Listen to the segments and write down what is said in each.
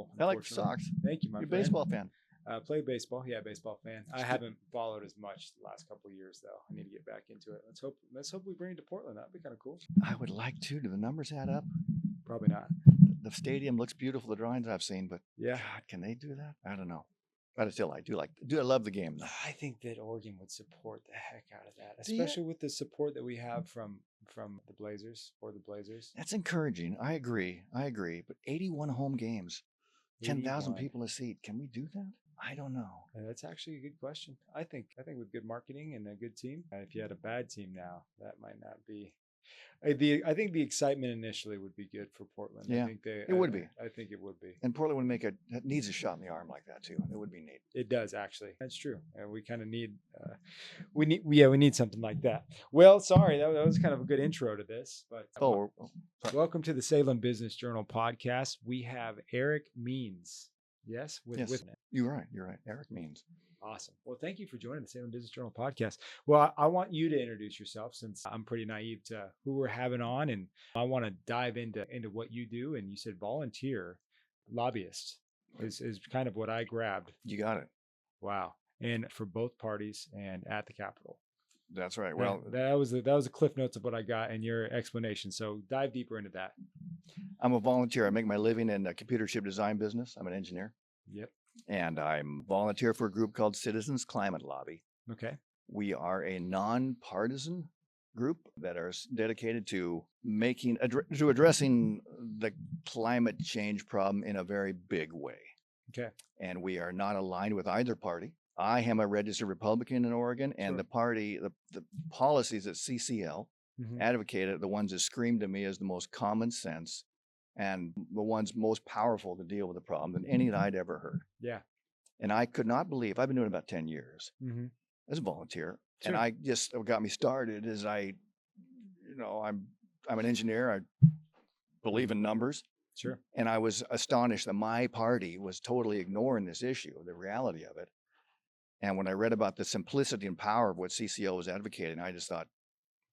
available. I like the Sox. Thank you, my You're a friend. baseball fan. Play baseball. Yeah, baseball fan. I haven't followed as much the last couple of years, though. I need to get back into it. Let's hope we bring it to Portland. That'd be kind of cool. I would like to. Do the numbers add up? Probably not. The stadium looks beautiful, the drawings I've seen, but Yeah. God, can they do that? I don't know. But still, I love the game, though. I think that Oregon would support the heck out of that, especially with the support that we have from the Blazers or the Blazers. That's encouraging. I agree. But 81 home games, 10,000 people a seat. Can we do that? I don't know. That's actually a good question. I think with good marketing and a good team, if you had a bad team now, that might not be. I think the excitement initially would be good for Portland. Yeah, I think it would be. I think it would be. And Portland would needs a shot in the arm like that too. It would be neat. It does actually. That's true. And we kind of need, we need something like that. Well, sorry, that was kind of a good intro to this. But welcome to the Salem Business Journal podcast. We have Eric Means. Yes, with You're right. Eric Means. Awesome. Well, thank you for joining the Salem Business Journal podcast. Well, I want you to introduce yourself since I'm pretty naive to who we're having on, and I want to dive into what you do. And you said volunteer lobbyist is kind of what I grabbed. You got it. Wow. And for both parties and at the Capitol. That's right. Well, that was the cliff notes of what I got in your explanation. So dive deeper into that. I'm a volunteer. I make my living in the computer chip design business. I'm an engineer. Yep. And I'm volunteer for a group called Citizens Climate Lobby. Okay. We are a nonpartisan group that are dedicated to addressing the climate change problem in a very big way. Okay. And we are not aligned with either party. I am a registered Republican in Oregon, and the party, the policies that CCL advocated, the ones that screamed to me as the most common sense and the ones most powerful to deal with the problem than any that I'd ever heard. Yeah. And I could not believe, I've been doing it about 10 years as a volunteer. Sure. And what got me started is I'm an engineer. I believe in numbers. Sure. And I was astonished that my party was totally ignoring this issue, the reality of it. And when I read about the simplicity and power of what CCL was advocating, I just thought,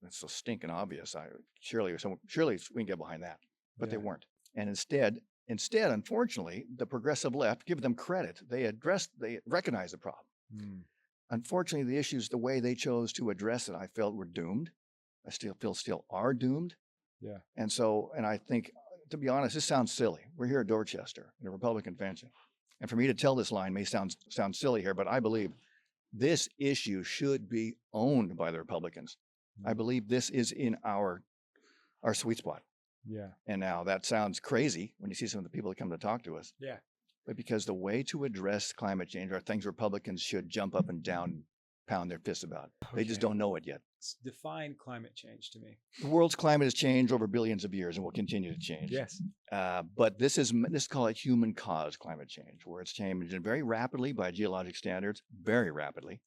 that's so stinking obvious. Surely we can get behind that. But they weren't. And instead, unfortunately, the progressive left, give them credit, they recognized the problem. Unfortunately, the issues, the way they chose to address it, I felt were doomed. I still are doomed. Yeah. And I think, to be honest, this sounds silly. We're here at Dorchester in a Republican convention. And for me to tell this line may sound silly here, but I believe this issue should be owned by the Republicans. I believe this is in our sweet spot. Yeah. And now that sounds crazy when you see some of the people that come to talk to us. Yeah. But because the way to address climate change are things Republicans should jump up and down and pound their fists about. They just don't know it yet. Define climate change to me. The world's climate has changed over billions of years and will continue to change. Yes. But this is called it human caused climate change, where it's changing very rapidly by geologic standards, very rapidly,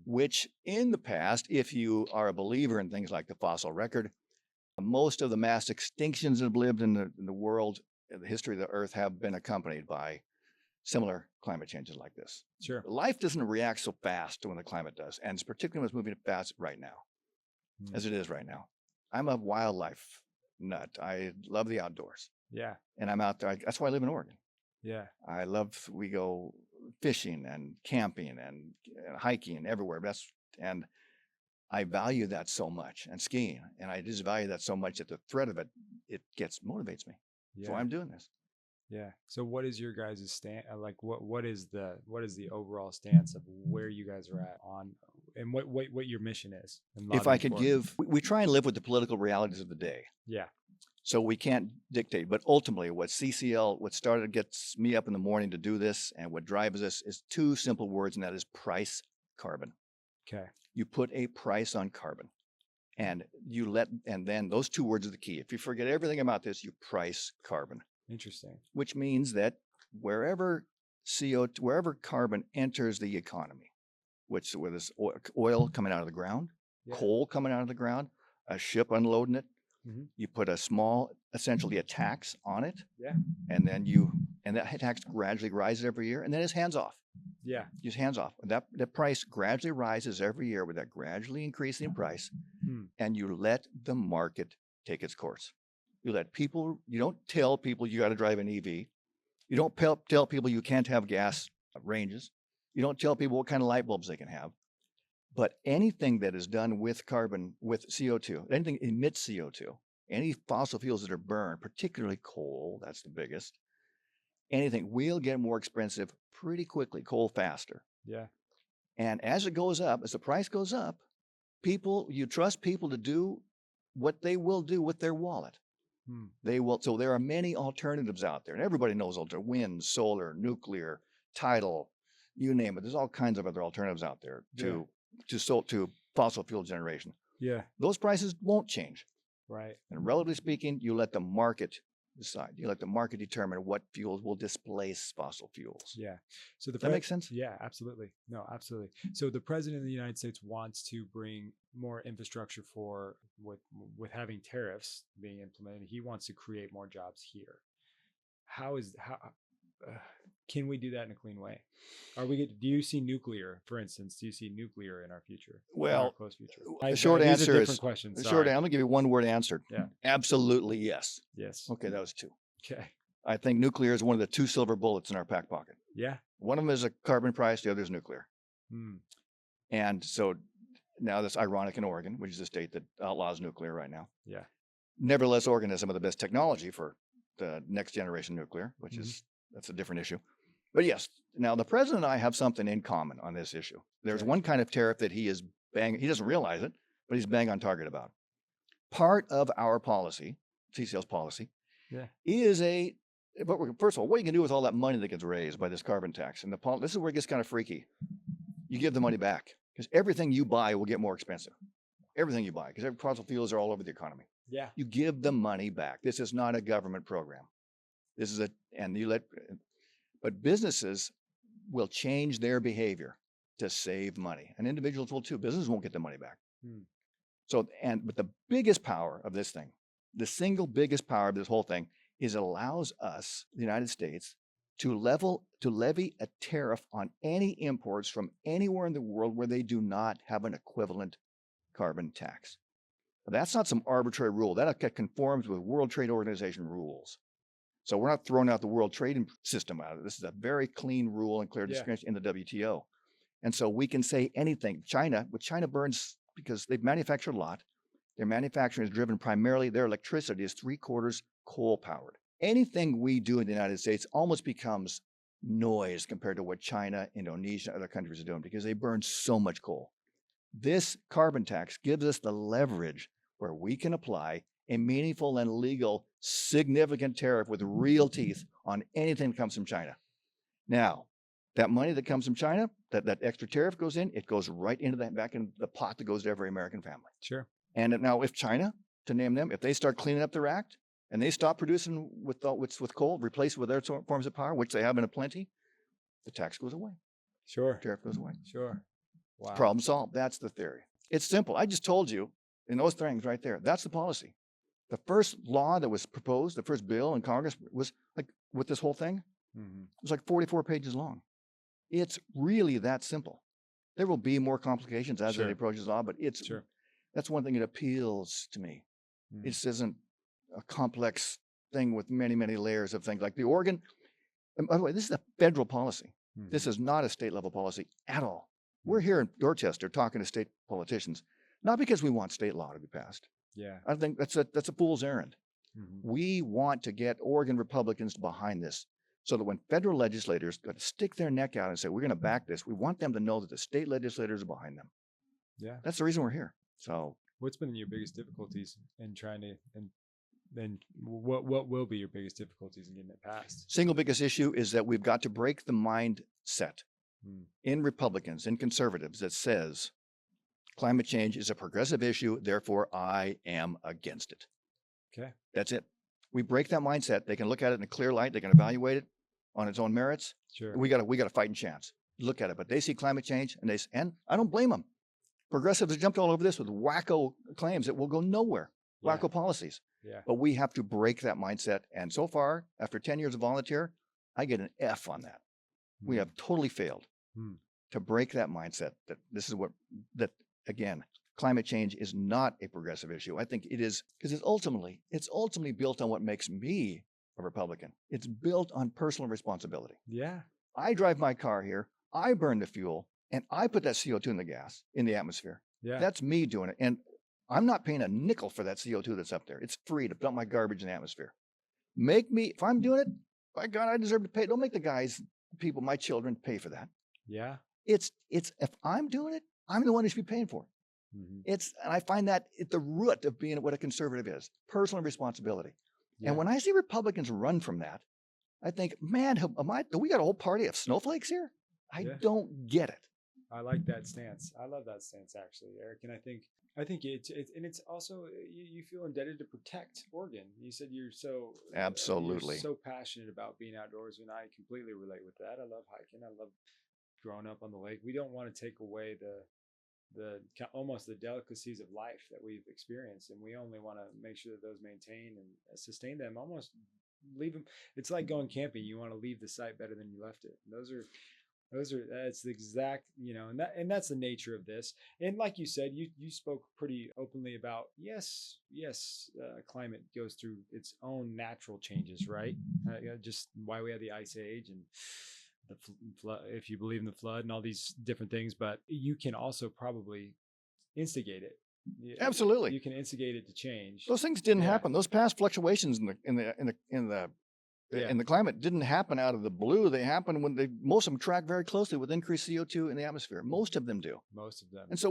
which in the past, if you are a believer in things like the fossil record, most of the mass extinctions that have lived in the world, in the history of the Earth, have been accompanied by similar climate changes like this. Sure. Life doesn't react so fast to when the climate does, and it's particularly when it's moving fast right now, as it is right now. I'm a wildlife nut. I love the outdoors. Yeah. And I'm out there. That's why I live in Oregon. Yeah. We go fishing and camping and hiking and everywhere. And I value that so much, and skiing, and I just value that so much that the threat of it motivates me. Yeah. So I'm doing this. Yeah. So what is your guys' stand? Like what is the overall stance of where you guys are at on, and what your mission is? If I could we try and live with the political realities of the day. Yeah. So we can't dictate, but ultimately what gets me up in the morning to do this and what drives us is two simple words, and that is price carbon. Okay. You put a price on carbon, and then those two words are the key. If you forget everything about this, you price carbon. Interesting. Which means that wherever carbon enters the economy, whether it's oil coming out of the ground, coal coming out of the ground, a ship unloading it, you put essentially a tax on it. Yeah. And that tax gradually rises every year, and then it's hands off. Yeah. Just hands off. That price gradually rises every year with that gradually increasing price, and you let the market take its course. You don't tell people you got to drive an EV. You don't tell people you can't have gas ranges. You don't tell people what kind of light bulbs they can have. But anything that is done with carbon, with CO2, anything emits CO2, any fossil fuels that are burned, particularly coal, that's the biggest, anything will get more expensive pretty quickly, coal faster. Yeah. And as it goes up, as the price goes up, you trust people to do what they will do with their wallet. They will. So there are many alternatives out there, and everybody knows wind, solar, nuclear, tidal, you name it. There's all kinds of other alternatives out there to fossil fuel generation. Yeah. Those prices won't change. Right. And relatively speaking, you let the market decide. You let the market determine what fuels will displace fossil fuels. Yeah. So Does that make sense? Yeah, absolutely. No, absolutely. So the president of the United States wants to bring more infrastructure with having tariffs being implemented. He wants to create more jobs here. How can we do that in a clean way? Do you see nuclear, for instance? Do you see nuclear in our future? Well, in our close future. The short answer is question. I'm going to give you one word answer. Yeah. Absolutely yes. Yes. Okay, that was two. Okay. I think nuclear is one of the two silver bullets in our back pocket. Yeah. One of them is a carbon price, the other is nuclear. Hmm. And so now that's ironic in Oregon, which is a state that outlaws nuclear right now. Yeah. Nevertheless, Oregon has some of the best technology for the next generation nuclear, which that's a different issue. But yes, now the president and I have something in common on this issue. There's one kind of tariff that he doesn't realize it, but he's bang on target about. Part of our policy, CCL's policy, is first of all, what you can do with all that money that gets raised by this carbon tax. And this is where it gets kind of freaky. You give the money back because everything you buy will get more expensive. Everything you buy, because fossil fuels are all over the economy. Yeah. You give the money back. This is not a government program. But businesses will change their behavior to save money. And individuals will too. Businesses won't get the money back. But the biggest power of this thing, the single biggest power of this whole thing, is it allows us, the United States, to levy a tariff on any imports from anywhere in the world where they do not have an equivalent carbon tax. That's not some arbitrary rule. That conforms with World Trade Organization rules. So we're not throwing out the world trading system out of it. This is a very clean rule and clear discrimination in the WTO. And so we can say anything. China burns because they've manufactured a lot. Their manufacturing is driven primarily, their electricity is 3/4 coal powered. Anything we do in the United States almost becomes noise compared to what China, Indonesia, other countries are doing because they burn so much coal. This carbon tax gives us the leverage where we can apply a meaningful and legal significant tariff with real teeth on anything that comes from China. Now, that money that comes from China, that extra tariff goes in, it goes right into back in the pot that goes to every American family. Sure. And now if China, to name them, if they start cleaning up their act and they stop producing with coal, replace it with other forms of power, which they have in a plenty, the tax goes away. Sure. Tariff goes away. Sure. Wow. Problem solved. That's the theory. It's simple. I just told you in those things right there. That's the policy. The first law that was proposed, the first bill in Congress was like with this whole thing, it was like 44 pages long. It's really that simple. There will be more complications as it approaches law, but that's one thing that appeals to me. This isn't a complex thing with many, many layers of things like the Oregon. And by the way, this is a federal policy. This is not a state level policy at all. We're here in Dorchester talking to state politicians, not because we want state law to be passed. Yeah. I think that's a fool's errand. We want to get Oregon Republicans behind this so that when federal legislators got to stick their neck out and say, we're going to back this, we want them to know that the state legislators are behind them. Yeah. That's the reason we're here. So what's been your biggest difficulties in trying to, and then what will be your biggest difficulties in getting it passed? Single biggest issue is that we've got to break the mindset in Republicans, in conservatives that says climate change is a progressive issue, therefore I am against it. Okay. That's it. We break that mindset. They can look at it in a clear light. They can evaluate it on its own merits. Sure. We got a fighting chance. Look at it, but they see climate change and I don't blame them. Progressives have jumped all over this with wacko claims that will go nowhere, wacko policies. Yeah. But we have to break that mindset. And so far, after 10 years of volunteer, I get an F on that. We have totally failed to break that mindset that this is again, climate change is not a progressive issue. I think it is because it's ultimately built on what makes me a Republican. It's built on personal responsibility. Yeah. I drive my car here, I burn the fuel, and I put that CO2 in the gas, in the atmosphere. Yeah. That's me doing it. And I'm not paying a nickel for that CO2 that's up there. It's free to dump my garbage in the atmosphere. Make me, if I'm doing it, by God, I deserve to pay. Don't make the guys, people, my children pay for that. Yeah. It's if I'm doing it, I'm the one who should be paying for it. Mm-hmm. And I find that at the root of being what a conservative is, personal responsibility. Yeah. And when I see Republicans run from that, I think, man, do we got a whole party of snowflakes here? I don't get it. I like that stance. I love that stance, actually, Eric. And I think it's also you feel indebted to protect Oregon. You said you're so absolutely so passionate about being outdoors, and I completely relate with that. I love hiking. I love growing up on the lake. We don't want to take away the almost the delicacies of life that we've experienced, and we only want to make sure that those maintain and sustain them. Almost leave them. It's like going camping. You want to leave the site better than you left it. That's the exact, and that's the nature of this. And like you said, you spoke pretty openly about yes, climate goes through its own natural changes, right? Just why we have the ice age and the flood, if you believe in the flood and all these different things, but you can also probably instigate it. Absolutely, you can instigate it to change. Those things didn't happen. Those past fluctuations in the climate didn't happen out of the blue. They happen when most of them track very closely with increased CO2 in the atmosphere. Most of them do. Most of them. And so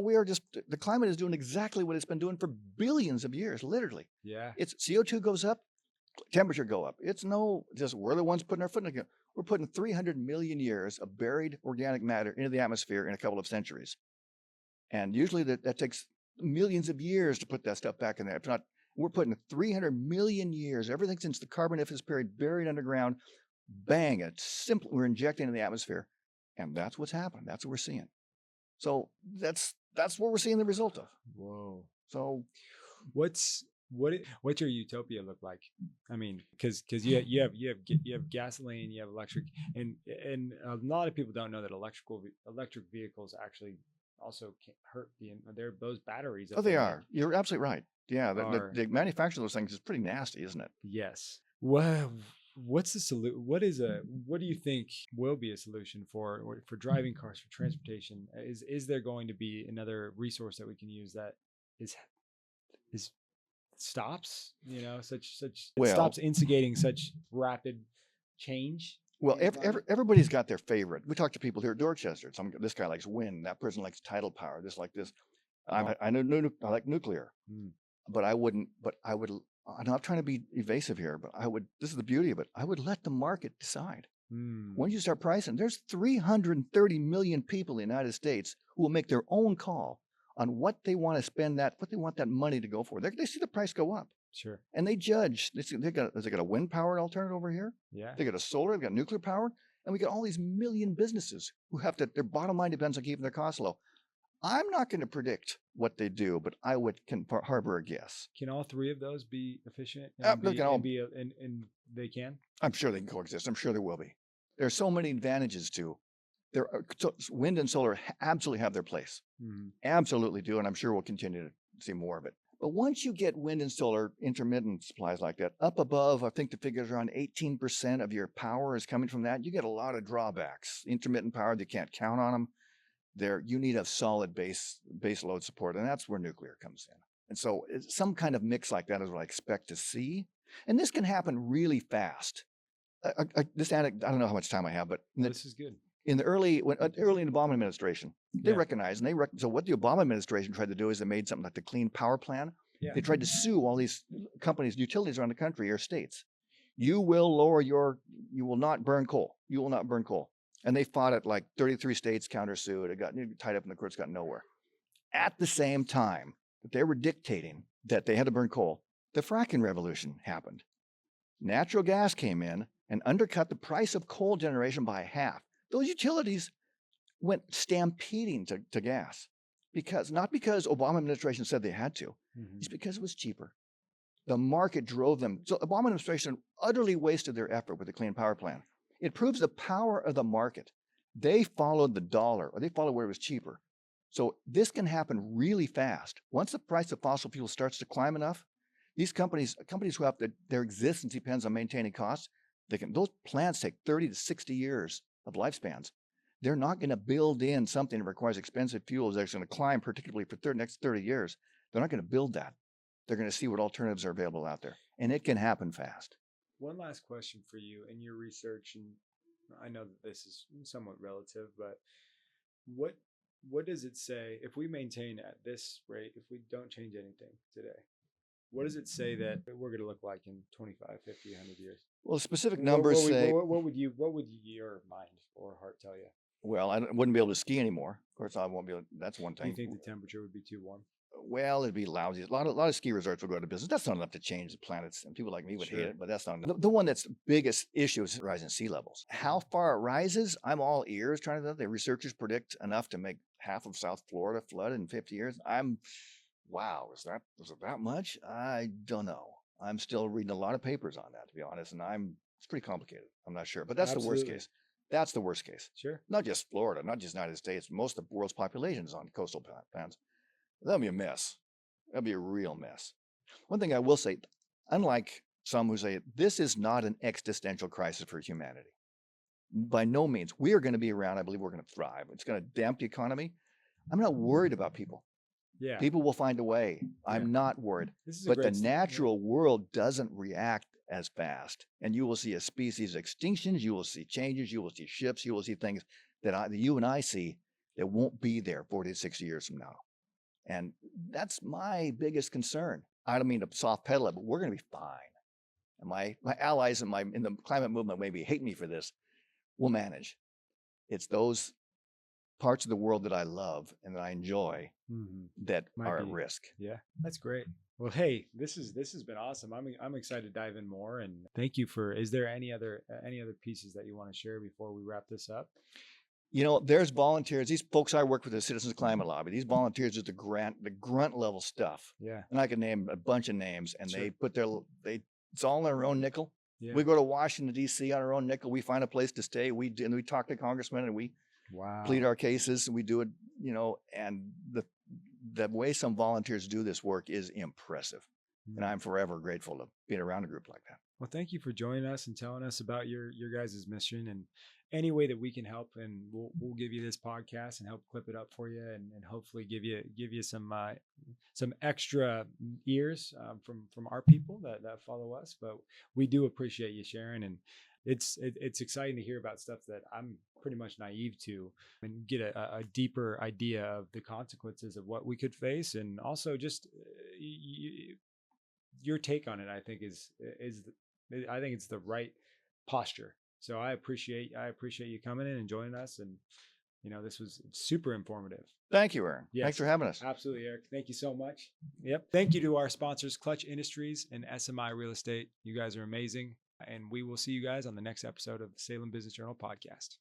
the climate is doing exactly what it's been doing for billions of years, literally. Yeah. It's CO2 goes up, temperature go up. It's just we're the ones putting our foot in the. We're putting 300 million years of buried organic matter into the atmosphere in a couple of centuries. And usually that takes millions of years to put that stuff back in there. If not, we're putting 300 million years, everything since the Carboniferous period, buried underground. Bang, it's simple. We're injecting into the atmosphere. And that's what's happened. That's what we're seeing. So that's what we're seeing the result of. Whoa. So what's your utopia look like? I mean, because you have gasoline, you have electric, and a lot of people don't know that electric vehicles actually also can hurt they're those batteries. Oh, they are. You're absolutely right. Yeah, the manufacture of those things is pretty nasty, isn't it? Yes. Well, what's the solution? What do you think will be a solution for driving cars, for transportation? Is there going to be another resource that we can use that is stops, stops instigating such rapid change? Well, everybody's got their favorite. We talk to people here at Dorchester. This guy likes wind. That person likes tidal power. This like this. I like nuclear, but I would. I'm not trying to be evasive here, but I would. This is the beauty of it. I would let the market decide. Once you start pricing, there's 330 million people in the United States who will make their own call on what they want to spend what they want that money to go for. They see the price go up. Sure. And they judge. They got a wind powered alternative over here. Yeah. They got a solar, they got nuclear power, and we got all these million businesses who their bottom line depends on keeping their costs low. I'm not going to predict what they do, but I can harbor a guess. Can all three of those be efficient? And they can? I'm sure they can coexist. I'm sure there will be. There are so many advantages to. Wind and solar absolutely have their place. Absolutely do, and I'm sure we'll continue to see more of it. But once you get wind and solar intermittent supplies like that, up above, I think the figure's around 18% of your power is coming from that, you get a lot of drawbacks. Intermittent power, you can't count on them. You need a solid base load support, and that's where nuclear comes in. And so some kind of mix like that is what I expect to see. And this can happen really fast. This anecdote, I don't know how much time I have, but this is good. In the early in the Obama administration, they recognized, so what the Obama administration tried to do is they made something like the Clean Power Plan. Yeah. They tried to sue all these companies, utilities around the country or states. You will not burn coal. You will not burn coal. And they fought it like 33 states countersued. It got tied up in the courts, got nowhere. At the same time that they were dictating that they had to burn coal, the fracking revolution happened. Natural gas came in and undercut the price of coal generation by half. Those utilities went stampeding to gas not because Obama administration said they had to. It's because it was cheaper. The market drove them. So Obama administration utterly wasted their effort with the Clean Power Plan. It proves the power of the market. They followed the dollar, or they followed where it was cheaper. So this can happen really fast. Once the price of fossil fuel starts to climb enough, These companies who have their existence depends on maintaining costs. Those plants take 30 to 60 years of lifespans. They're not going to build in something that requires expensive fuels that's going to climb, particularly for the next 30 years. They're not going to build that. They're going to see what alternatives are available out there, and it can happen fast. One last question for you in your research, and I know that this is somewhat relative, but what does it say if we maintain at this rate, if we don't change anything today? What does it say that we're going to look like in 25, 50, 100 years? Well, specific numbers say. What would your mind or heart tell you? Well, I wouldn't be able to ski anymore. Of course, I won't be able. That's one Do thing. you think the temperature would be too warm? Well, it'd be lousy. A lot of ski resorts will go out of business. That's not enough to change the planets, and people like me would hate it, but that's not enough. The one that's the biggest issue is rising sea levels. How far it rises, I'm all ears trying to. The researchers predict enough to make half of South Florida flood in 50 years. Wow, is it that much? I don't know. I'm still reading a lot of papers on that, to be honest, and it's pretty complicated. I'm not sure, but that's the worst case. That's the worst case. Sure. Not just Florida, not just United States. Most of the world's population is on coastal plans. That'll be a mess. That'll be a real mess. One thing I will say, unlike some who say this is not an existential crisis for humanity. By no means. We are going to be around. I believe we're going to thrive. It's going to damp the economy. I'm not worried about people. Yeah. People will find a way. I'm not worried. But the natural world doesn't react as fast. And you will see a species extinctions. You will see changes. You will see shifts. You will see things that you and I see that won't be there 40 to 60 years from now. And that's my biggest concern. I don't mean to soft pedal it, but we're going to be fine. And my allies in the climate movement maybe hate me for this. We'll manage. It's those parts of the world that I love and that I enjoy that are at risk. Yeah, that's great. Well, hey, this has been awesome. I'm excited to dive in more. And thank you for. Is there any other pieces that you want to share before we wrap this up? There's volunteers. These folks I work with, the Citizens Climate Lobby. These volunteers do the grunt level stuff. Yeah. And I can name a bunch of names, and Sure. they put it's all on their own nickel. Yeah. We go to Washington D.C. on our own nickel. We find a place to stay. We talk to congressmen, and we plead our cases. And we do it. And the way some volunteers do this work is impressive, and I'm forever grateful to be around a group like that. Well, thank you for joining us and telling us about your guys' mission, and any way that we can help, and we'll give you this podcast and help clip it up for you, and hopefully give you some extra ears from our people that follow us. But we do appreciate you sharing, and it's exciting to hear about stuff that I'm pretty much naive to, and get a deeper idea of the consequences of what we could face, and also just your take on it. I think I think it's the right posture. So I appreciate you coming in and joining us, and this was super informative. Thank you, Aaron. Yes, thanks for having us. Absolutely, Eric. Thank you so much. Yep. Thank you to our sponsors, Clutch Industries and SMI Real Estate. You guys are amazing, and we will see you guys on the next episode of the Salem Business Journal podcast.